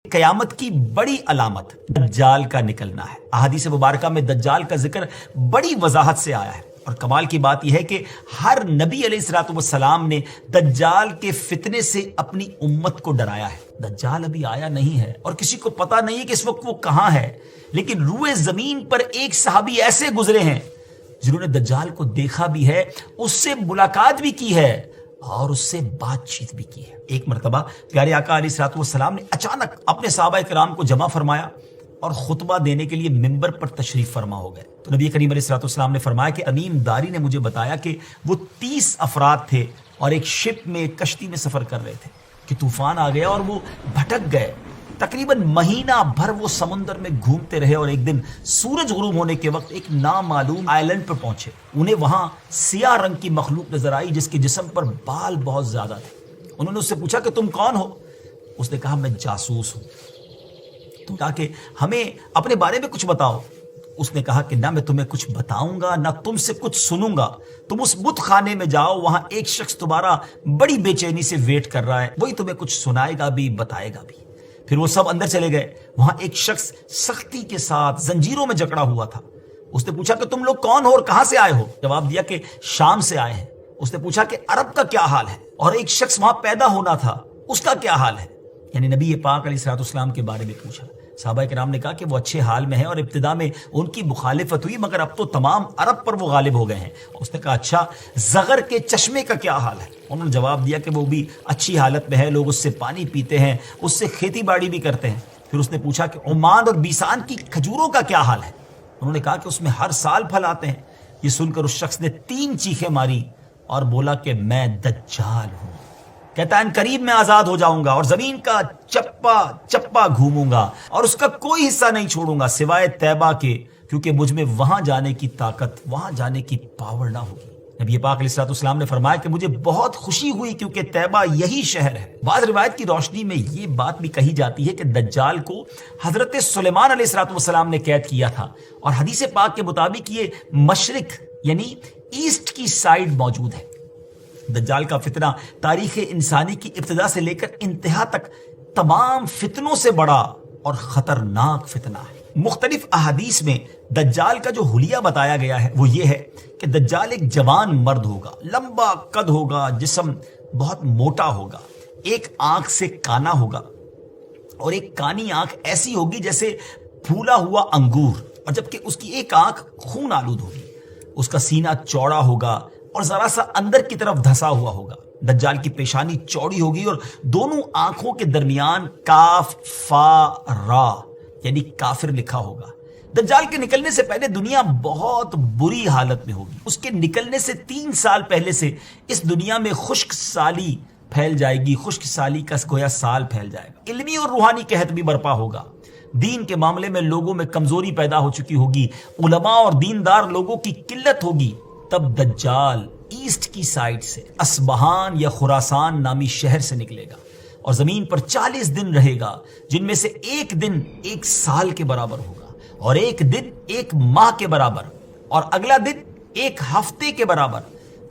قیامت کی بڑی علامت دجال کا نکلنا ہے۔ احادیث مبارکہ میں دجال کا ذکر بڑی وضاحت سے آیا ہے، اور کمال کی بات یہ ہے کہ ہر نبی علیہ الصلوۃ والسلام نے دجال کے فتنے سے اپنی امت کو ڈرایا ہے۔ دجال ابھی آیا نہیں ہے اور کسی کو پتا نہیں ہے کہ اس وقت وہ کہاں ہے، لیکن روئے زمین پر ایک صحابی ایسے گزرے ہیں جنہوں نے دجال کو دیکھا بھی ہے، اس سے ملاقات بھی کی ہے اور اس سے بات چیت بھی کی ہے۔ ایک مرتبہ پیارے آقا علیہ الصلوۃ والسلام نے اچانک اپنے صحابہ کرام کو جمع فرمایا اور خطبہ دینے کے لیے ممبر پر تشریف فرما ہو گئے۔ تو نبی کریم علیہ الصلوۃ والسلام نے فرمایا کہ تمیم داری نے مجھے بتایا کہ وہ 30 افراد تھے اور ایک شپ میں، ایک کشتی میں سفر کر رہے تھے کہ طوفان آ گیا اور وہ بھٹک گئے۔ تقریباً مہینہ بھر وہ سمندر میں گھومتے رہے اور ایک دن سورج غروب ہونے کے وقت ایک نامعلوم آئلینڈ پر پہنچے۔ انہیں وہاں سیاہ رنگ کی مخلوق نظر آئی جس کے جسم پر بال بہت زیادہ تھے۔ انہوں نے اس سے پوچھا کہ تم کون ہو؟ اس نے کہا میں جاسوس ہوں۔ تو کہا کہ ہمیں اپنے بارے میں کچھ بتاؤ۔ اس نے کہا کہ نہ میں تمہیں کچھ بتاؤں گا نہ تم سے کچھ سنوں گا، تم اس بت خانے میں جاؤ، وہاں ایک شخص تمہارا بڑی بے چینی سے ویٹ کر رہا ہے، وہی تمہیں کچھ سنائے گا بھی بتائے گا بھی۔ پھر وہ سب اندر چلے گئے۔ وہاں ایک شخص سختی کے ساتھ زنجیروں میں جکڑا ہوا تھا۔ اس نے پوچھا کہ تم لوگ کون ہو اور کہاں سے آئے ہو؟ جواب دیا کہ شام سے آئے ہیں۔ اس نے پوچھا کہ عرب کا کیا حال ہے؟ اور ایک شخص وہاں پیدا ہونا تھا، اس کا کیا حال ہے؟ یعنی نبی پاک علیہ الصلوۃ والسلام کے بارے میں پوچھا۔ صحابہ کرام نے کہا کہ وہ اچھے حال میں ہیں اور ابتدا میں ان کی مخالفت ہوئی، مگر اب تو تمام عرب پر وہ غالب ہو گئے ہیں۔ اس نے کہا اچھا زغر کے چشمے کا کیا حال ہے؟ انہوں نے جواب دیا کہ وہ بھی اچھی حالت میں ہے، لوگ اس سے پانی پیتے ہیں، اس سے کھیتی باڑی بھی کرتے ہیں۔ پھر اس نے پوچھا کہ عمان اور بیسان کی کھجوروں کا کیا حال ہے؟ انہوں نے کہا کہ اس میں ہر سال پھل آتے ہیں۔ یہ سن کر اس شخص نے 3 چیخیں ماری اور بولا کہ میں دجال ہوں۔ کہتا ہے ان قریب میں آزاد ہو جاؤں گا اور زمین کا چپا چپا گھوموں گا اور اس کا کوئی حصہ نہیں چھوڑوں گا سوائے طیبہ کے، کیونکہ مجھ میں وہاں جانے کی طاقت، وہاں جانے کی پاور نہ ہوگی۔ نبی پاک علیہ الصلوۃ والسلام نے فرمایا کہ مجھے بہت خوشی ہوئی کیونکہ طیبہ یہی شہر ہے۔ بعض روایت کی روشنی میں یہ بات بھی کہی جاتی ہے کہ دجال کو حضرت سلیمان علیہ الصلوۃ والسلام نے قید کیا تھا، اور حدیث پاک کے مطابق یہ مشرق یعنی ایسٹ کی سائیڈ موجود ہے۔ دجال کا فتنہ تاریخ انسانی کی ابتدا سے لے کر انتہا تک تمام فتنوں سے بڑا اور خطرناک فتنہ ہے۔ مختلف احادیث میں دجال کا جو حلیہ بتایا گیا ہے وہ یہ ہے کہ دجال ایک جوان مرد ہوگا، لمبا قد ہوگا، جسم بہت موٹا ہوگا، ایک آنکھ سے کانا ہوگا، اور ایک کانی آنکھ ایسی ہوگی جیسے پھولا ہوا انگور، اور جبکہ اس کی ایک آنکھ خون آلود ہوگی۔ اس کا سینہ چوڑا ہوگا اور ذرا سا اندر کی طرف دھسا ہوا ہوگا۔ دجال کی پیشانی چوڑی ہوگی اور دونوں آنکھوں کے درمیان کاف فا را یعنی کافر لکھا ہوگا۔ دجال کے نکلنے سے پہلے دنیا بہت بری حالت میں ہوگی۔ اس کے نکلنے سے 3 سال پہلے سے اس دنیا میں خشک سالی پھیل جائے گی، خشک سالی کا گویا سال پھیل جائے گا۔ علمی اور روحانی قحط بھی برپا ہوگا۔ دین کے معاملے میں لوگوں میں کمزوری پیدا ہو چکی ہوگی، علماء اور دیندار لوگوں کی قلت ہوگی۔ تب دجال ایسٹ کی سائڈ سے اصبہان یا خراسان نامی شہر سے نکلے گا اور زمین پر 40 دن رہے گا، جن میں سے ایک دن 1 سال کے برابر ہوگا، اور ایک دن 1 ماہ کے برابر، اور اگلا دن 1 ہفتے کے برابر،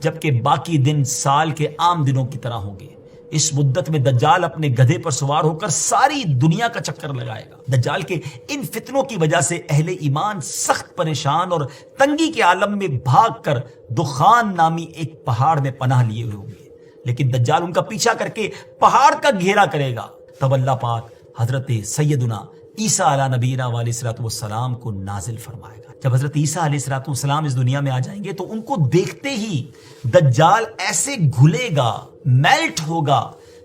جبکہ باقی دن سال کے عام دنوں کی طرح ہوں گے۔ اس مدت میں دجال اپنے گدھے پر سوار ہو کر ساری دنیا کا چکر لگائے گا۔ دجال کے ان فتنوں کی وجہ سے اہل ایمان سخت پریشان اور تنگی کے عالم میں بھاگ کر دخان نامی ایک پہاڑ میں پناہ لیے ہوئے ہوں گے، لیکن دجال ان کا پیچھا کر کے پہاڑ کا گھیرا کرے گا۔ تب اللہ پاک حضرت سیدنا عیسیٰ علیہ نبینا علیہ الصلوۃ والسلام کو نازل فرمائے گا۔ جب حضرت عیسیٰ علیہ الصلوۃ والسلام اس دنیا میں آ جائیں گے تو ان کو دیکھتے ہی دجال ایسے گھلے گا، میلٹ ہوگا،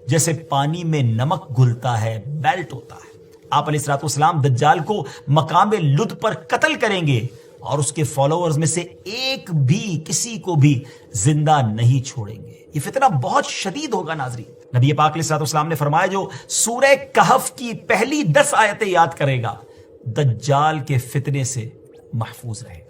جیسے پانی میں نمک گھلتا ہے، میلٹ ہوتا ہے۔ آپ علیہ الصلوۃ والسلام دجال کو مقام لد پر قتل کریں گے اور اس کے فالوورز میں سے ایک بھی کسی کو بھی زندہ نہیں چھوڑیں گے۔ یہ فتنہ بہت شدید ہوگا ناظرین۔ نبی پاک علیہ الصلوۃ والسلام نے فرمایا جو سورہ کہف کی پہلی 10 آیتیں یاد کرے گا دجال کے فتنے سے محفوظ رہے گا۔